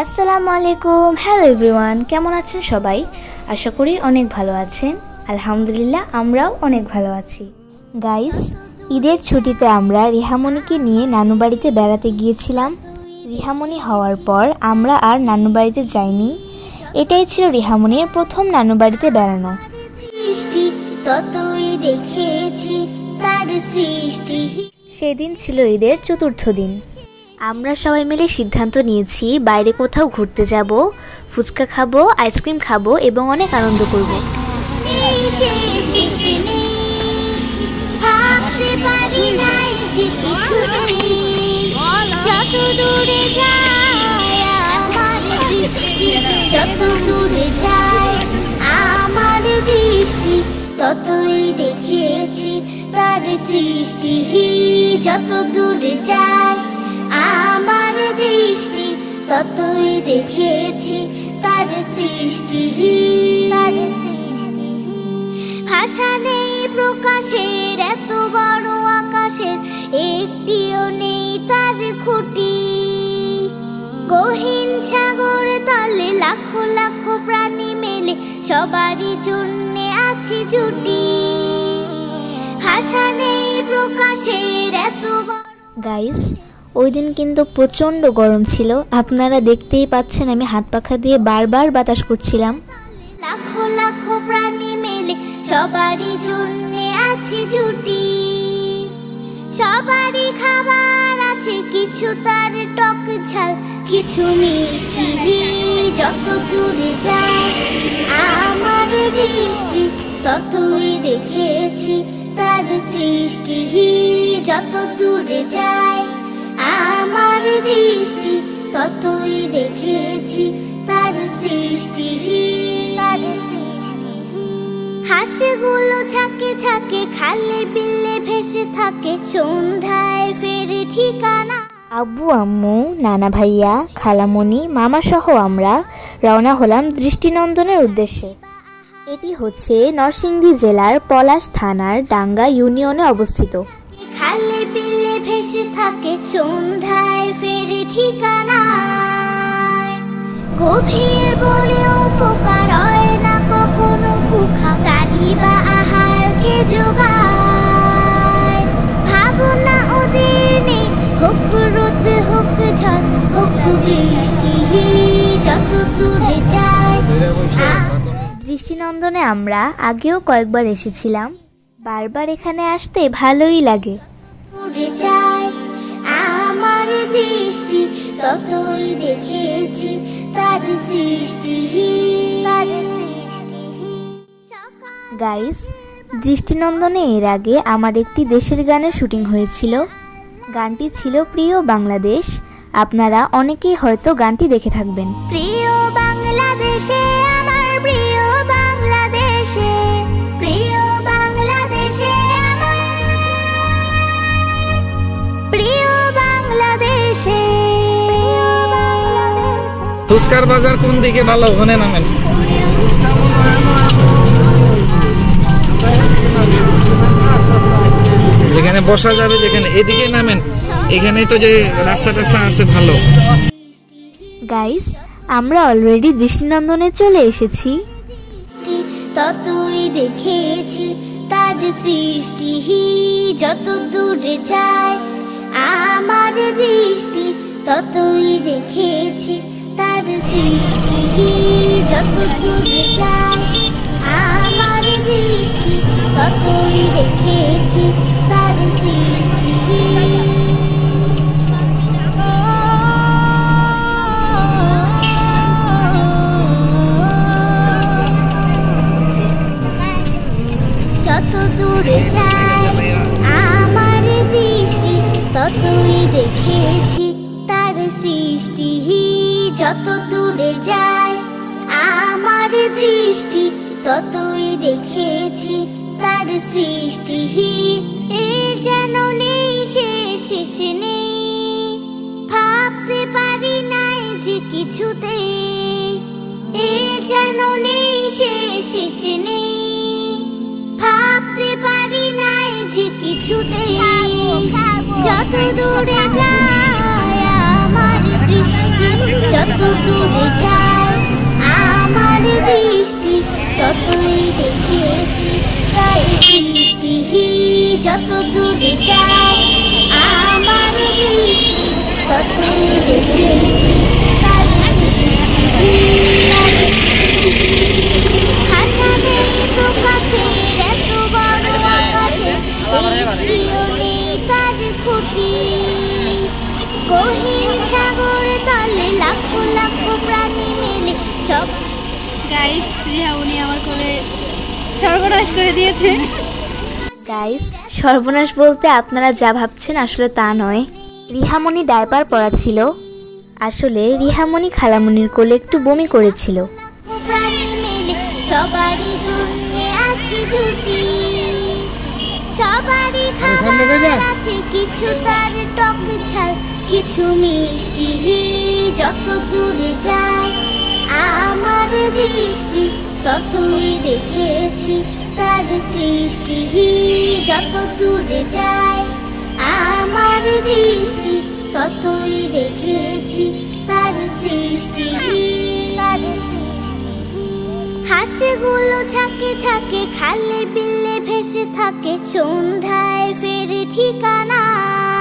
আসসালামু আলাইকুম। Hello everyone, কেমন আছেন সবাই? আশা করি অনেক ভালো আছেন। আলহামদুলিল্লাহ, আমরাও অনেক ভালো আছি। গাইস, ঈদের ছুটিতে আমরা রিহামণিকে নিয়ে নানু বাড়িতে বেড়াতে গিয়েছিলাম। রিহামণি হওয়ার পর আমরা আর নানু বাড়িতে যাইনি। এটাই ছিল রিহামণির প্রথম নানু বাড়িতে বেড়ানো। সেদিন ছিল ঈদের চতুর্থ দিন। আমরা সবাই মিলে সিদ্ধান্ত নিয়েছি বাইরে কোথাও ঘুরতে যাব, ফুচকা খাবো, আইসক্রিম খাবো এবং অনেক আনন্দ করব। ততই দেখেছি তার সৃষ্টি, যত দূরে যায় আমার দৃষ্টি, ততই দেখেছি তার সৃষ্টি। ভাষা নেই প্রকাশের, এত বড় আকাশের একটিও নেই তার খুঁটি। গহীন সাগর তলে লাখো লাখো প্রাণী মেলে, সবারই জন্য আছে জুটি। ভাষা নেই প্রকাশের, এত গাইস, ওই দিন কিন্তু প্রচণ্ড গরম ছিল। আপনারা দেখতেই পাচ্ছেন আমি হাত পাখা দিয়ে বারবার বাতাস করছিলাম। লাখো লাখো প্রাণী মেলে, সবারই জন্য আছে জুটি। সবারই খাবার আছে, কিছু তার টক ঝাল, কিছু মিষ্টি। যত দূরে যায় আমার দৃষ্টি, ততই দেখেছি তার সৃষ্টি। যত দূরে যায় আমার দৃষ্টি, ততই দেখেছি তার সৃষ্টি। হাঁসগুলো ছাকে ছাকে খালে বিলে ভেসে থাকে, সন্ধ্যায় ফেরে ঠিকানা। আব্বু আম্মু, নানা ভাইয়া, খালামণি, মামা সহ আমরা রওনা হলাম দৃষ্টিনন্দনের উদ্দেশ্যে। এটি হচ্ছে নরসিংদী জেলার পলাশ থানার ডাঙ্গা ইউনিয়নে অবস্থিত। খালে বিলে ভেসে থাকে, সন্ধ্যায় ফেরে ঠিকানা। গভীর বনেও উপকার হয় না কখনো ভুখা, গাড়ি বা আহারকে যোগায়। ভাবনা ওদের নেই, হোক রোদ হোক ঝড় হোক বৃষ্টি, যত দূরে যায়। দৃষ্টিনন্দনে আমরা আগেও কয়েকবার এসেছিলাম, বারবার এখানে আসতে ভালোই লাগে। দূরে যায় আমার দৃষ্টি, ততই দেখেছি তার সৃষ্টি। গাইস, দৃষ্টিনন্দনে এর আগে আমার একটি দেশের গানের শুটিং হয়েছিল। গানটি ছিল প্রিয় বাংলাদেশ। আপনারা অনেকেই হয়তো গানটি দেখে থাকবেন। প্রিয় বাংলাদেশে, আমার প্রিয় বাংলাদেশে, প্রিয় বাংলাদেশে, আমার প্রিয় বাংলাদেশে। ফুচকার বাজার কোন দিকে ভালো, ওখানে নামেন। যেখানে বসা যাবে, যেখানে এদিকে নামেন, এখানে তো যে রাস্তা টাস্তা আছে ভালো। গাইস, আমরা অলরেডি দৃষ্টিনন্দনে চলে এসেছি। ততই দেখেছি তার সৃষ্টি, যত দূরে যায় আমার দৃষ্টি, ততই দেখেছি তার সৃষ্টি। যত দূরে যায় আমার দৃষ্টি, ততই দেখেছি তার সৃষ্টি। যত দূরে যায় আমার দৃষ্টি, ততই দেখেছি তার সৃষ্টি। যত দূরে যায় আমার দৃষ্টি, ততই দেখেছি তার সৃষ্টি। এর যেন নেই শেষ নেই, ভাবতে পারি নাই যে কিছুতে। এর যেন নেই শেষ নেই, ভাবতে পারি নাই যে কিছুতে। যত দূরে যায় আমার দৃষ্টি, যত দূরে যায় আমার দৃষ্টি ততই দেখেছি তার সৃষ্টি যত দূরে যায় আমার দৃষ্টি ততই দেখেছি তার সৃষ্টি ভাষা নেই প্রকাশে এত বড় আকাশে তার খুঁটি গহীন সাগর তলে লাখো লাখো প্রাণী মেলে সব গাইস রিহামনি আমার কোলে সর্বনাশ করে দিয়েছে। গাইস সর্বনাশ বলতে আপনারা যা ভাবছেন আসলে তা নয়। রিহামনি ডায়পার পরা ছিল, আসলে রিহামনি খালামনির কোলে একটু বমি করেছিল। প্রাণী মেলে সবারই জন্য আছে জুটি সবারই খাবার আছে কিছু তার টক ঝাল কিছু মিষ্টি যত দূরে যায় আমার দৃষ্টি ততই দেখেছি তার সৃষ্টি যত দূরে যায় আমার দৃষ্টি ততই দেখেছি তার সৃষ্টি হাঁসগুলো ছাকে ছাকে খালে বিলে ভেসে থাকে সন্ধ্যায় ফেরে ঠিকানায়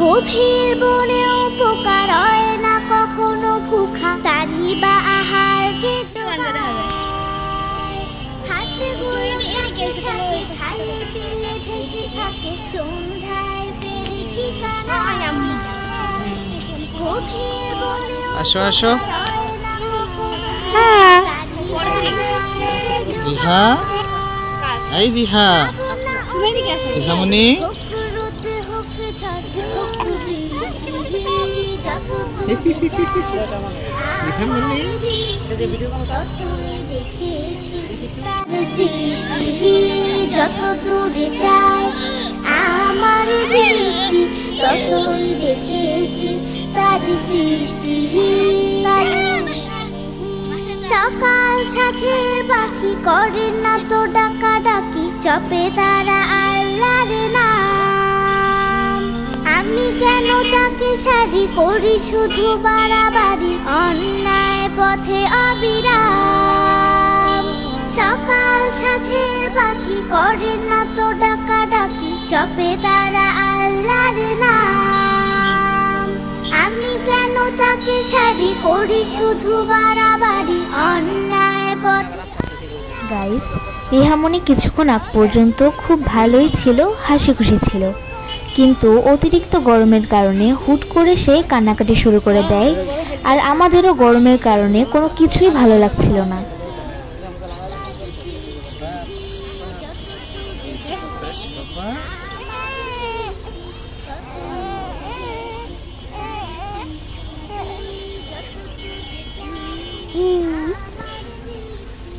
গভীর বনে উপকার হয় না কখনো ভুখা তারই বা আহারকে হাঁসগুলো ছাকে ছাকে খালে বিলে ভেসে থাকে সন্ধ্যায় ফেরে ঠিকানায় গভীর বনে আসো আসো রিহা এই রিহা রিহামনি রিহামনি যত দূরে যায় আমার দৃষ্টি ততই দেখেছি তার সৃষ্টি সকাল সাঁঝের পাখি করে না তো ডাকা ডাকি চপে তারা আল্লাহর নাম আমি কেন তাকে ছাড়ি করি শুধু বাড়াবাড়ি অন্যায় পথে অবিরাম সকাল সাঁঝের পাখি করে না তো ডাকা ডাকি চপে তারা আল্লাহর নাম আমি কেন তাকে ছাড়ি করি শুধু বাড়াবাড়ি অন্যায় পথে। গাইস রিহামনি কিছুক্ষণ আগ পর্যন্ত খুব ভালোই ছিল, হাসি খুশি ছিল, কিন্তু অতিরিক্ত গরমের কারণে হুট করে সে কান্নাকাটি শুরু করে দেয়। আর আমাদেরও গরমের কারণে কোনো কিছুই ভালো লাগছিল না।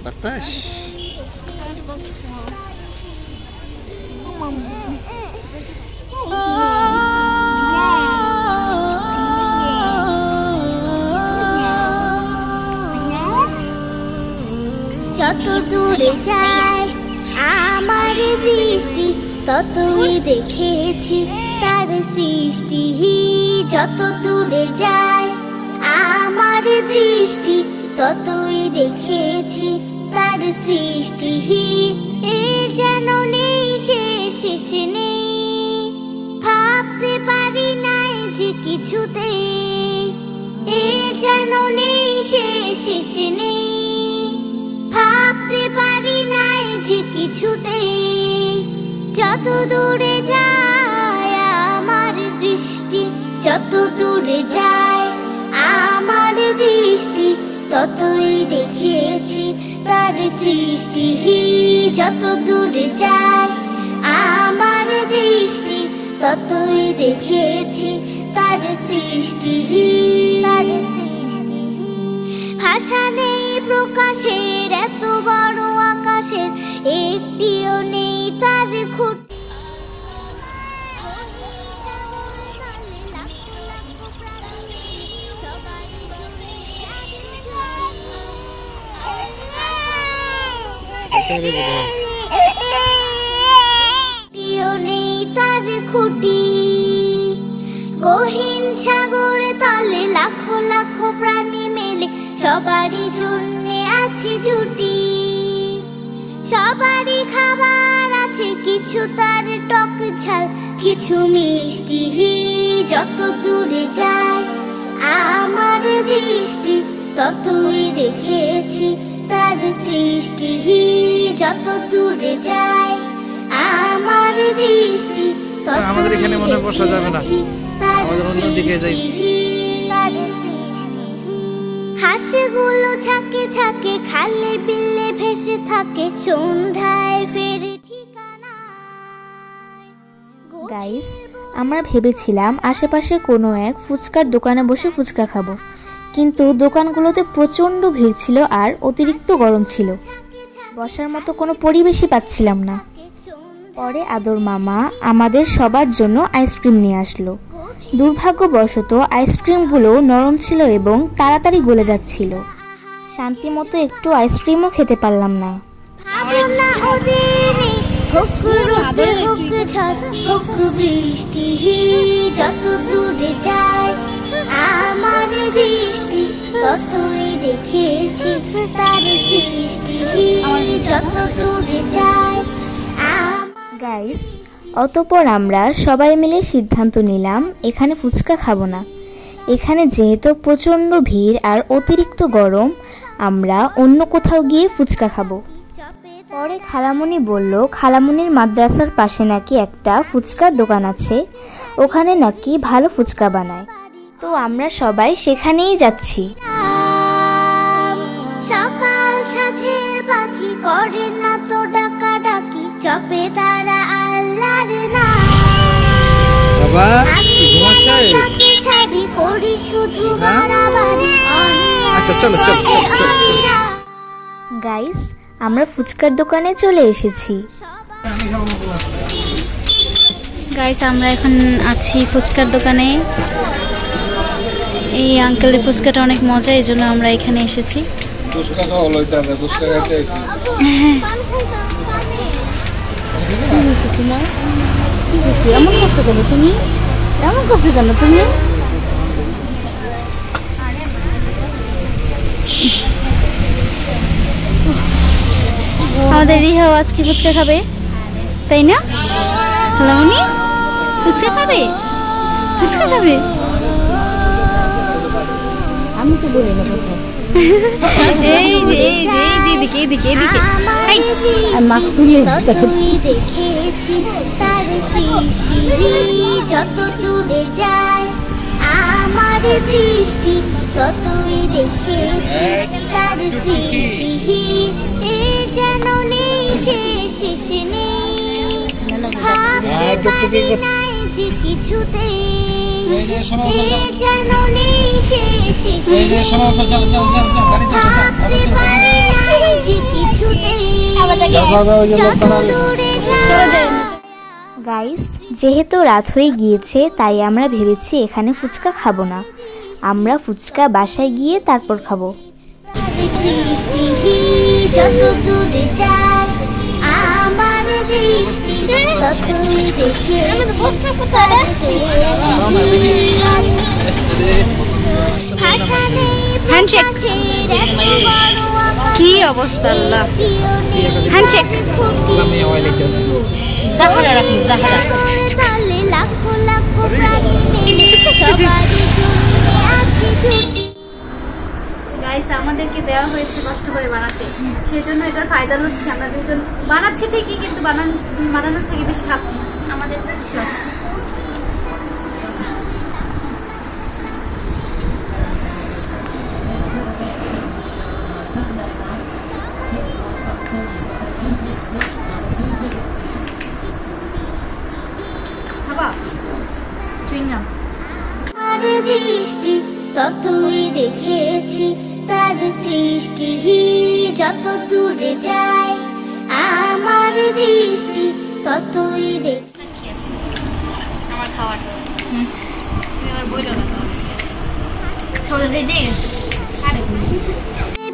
বাতাস যত দূরে যায় আমার দৃষ্টি ততই দেখেছি তার সৃষ্টি যত দূরে যায় আমার দৃষ্টি ততই দেখেছি তার সৃষ্টি এর যেন নেই শেষ নেই ভাবতে পারি নাই যে কিছুতে এর যেন নেই শেষ নেই ভাবতে পারি নাই যে কিছুতে যত দূরে যায় আমার দৃষ্টি যত দূরে যায় আমার দৃষ্টি ততই দেখেছি তার সৃষ্টি যত দূরে যায় আমার দৃষ্টি ততই দেখেছি তার সৃষ্টি ভাষা নেই প্রকাশের এত বড় আকাশের একটিও নেই তার খুঁটি নেই তার খুঁটি গহীন সাগরে তলে লাখো লাখো সবারই জন্য আছে জুটি, সবারই খাবার আছে, কিছু তার টক ঝাল, কিছু মিষ্টি। যত দূরে যায় আমার দৃষ্টি, ততই দেখেছি তার সৃষ্টি। যত দূরে যায় আমার দৃষ্টি, আমাদের এখানে মনে বসা যাবে না, আমাদের অন্যদিকে যাই। হাঁসগুলো ঝাঁকে ঝাঁকে খালে বিলে ভেসে থাকে, সন্ধ্যায় ফেরে ঠিকানায়। গাইস, আমরা ভেবেছিলাম আশেপাশে কোনো এক ফুচকার দোকানে বসে ফুচকা খাবো, কিন্তু দোকানগুলোতে প্রচণ্ড ভিড় ছিল আর অতিরিক্ত গরম ছিল, বসার মতো কোনো পরিবেশই পাচ্ছিলাম না। পরে আদর মামা আমাদের সবার জন্য আইসক্রিম নিয়ে আসলো। দুর্ভাগ্যবশত আইসক্রিমগুলো নরম ছিল এবং তাড়াতাড়ি গলে যাচ্ছিল। শান্তি মতো একটু আইসক্রিমও খেতে পারলাম না। বৃষ্টি যত দূরে যায় আমার দৃষ্টি, ততই দেখেছি তার সৃষ্টি। যত দূরে যায়। গাইস, অতঃপর আমরা সবাই মিলে সিদ্ধান্ত নিলাম এখানে ফুচকা খাবো না। এখানে যেহেতু প্রচণ্ড ভিড় আর অতিরিক্ত গরম, আমরা অন্য কোথাও গিয়ে ফুচকা খাবো। পরে খালামণি বলল খালামণির মাদ্রাসার পাশে নাকি একটা ফুচকার দোকান আছে, ওখানে নাকি ভালো ফুচকা বানায়। তো আমরা সবাই সেখানেই যাচ্ছি। সকাল সাঁঝের পাখি করে না তো ডাকা ডাকি, চপে তারা আল্লাহর নাম। বাবা ঘুমাচ্ছে? ছাড়ি করি শুধু বাড়াবাড়ি। আচ্ছা চলো চলো চলো। গাইস, আমরা ফুচকার দোকানে চলে এসেছি। গাইস, আমরা এখন আছি ফুচকার দোকানে। এই আঙ্কেলের ফুচকাটা অনেক মজা, এই জন্য আমরা এখানে এসেছি। এমন করছো কেন তুমি? এমন করছো কেন তুমি? আমাদের রিহাও আজকে ফুচকা খাবে, তাই না খালামণি? ফুচকা খাবে, ফুচকা খাবে। আমি তো বলি না কোথাও। এই যে এই যে এই যে এদিকে এদিকে এদিকে। মাছ তুলে দেখেছি তার সৃষ্টি। যত দূরে যায় আমার দৃষ্টি, ততই দেখেছি তার সৃষ্টি। এ যেন নেই শেষ নেই, ভাবতে পারি নাই যে কিছুতে। এ যেন নেই শেষ নেই, ভাবতে পারি নাই যে কিছুতে। যত দূরে যায়। গাইস, যেহেতু রাত হয়ে গিয়েছে তাই আমরা ভেবেছি এখানে ফুচকা খাবো না, আমরা ফুচকা বাসায় গিয়ে তারপর খাবো। যত দূরে যায় আমার দৃষ্টি, ততই দেখে হ্যান্ডশেক। কি অবস্থা আল্লাহ, হ্যান্ডশেক। জাহারা রাখি, জাহারা। লাখো লাখো প্রাণী গাইস, আমাদেরকে দেওয়া হয়েছে কষ্ট করে বানাতে, সেই জন্য এটার ফায়দা লুটছি। আমরা দুজন বানাচ্ছি ঠিকই, কিন্তু বানানোর থেকে বেশি খাচ্ছি। আমাদের দৃষ্টি, ততই দেখেছি তার সৃষ্টি। যত দূরে যায় আমার দৃষ্টি, ততই দেখি। আমার খাওয়ার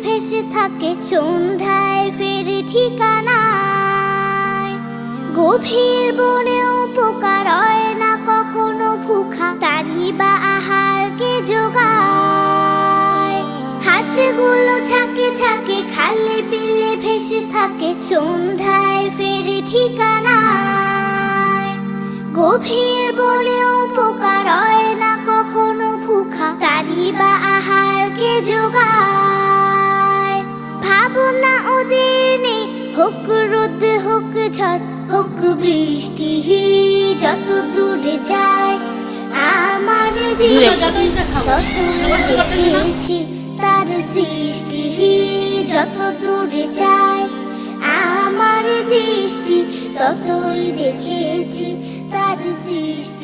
ভেসে থাকে, সন্ধ্যায় ফেরে ঠিকানায়। গভীর বনেও পোকা রয় না কখনো ভুখা, তারই বা আহারকে যোগায়। হাসে মাছগুলো ঝাঁকে ঝাঁকে খালে বিলে ভেসে থাকে, সন্ধ্যায় ফেরে ঠিকানায়। গভীর বনেও পোকা রয় না কখনো ভুখা, তারই বা আহারকে যোগায়। ভাবনা ওদের নেই, হোক রোদ হোক ঝড় হোক বৃষ্টি, যত দূরে যায় আমার দৃষ্টি তত দেখেছি তার সৃষ্টি। যত দূরে যায় আমার দৃষ্টি ততই দেখেছি তার সৃষ্টি।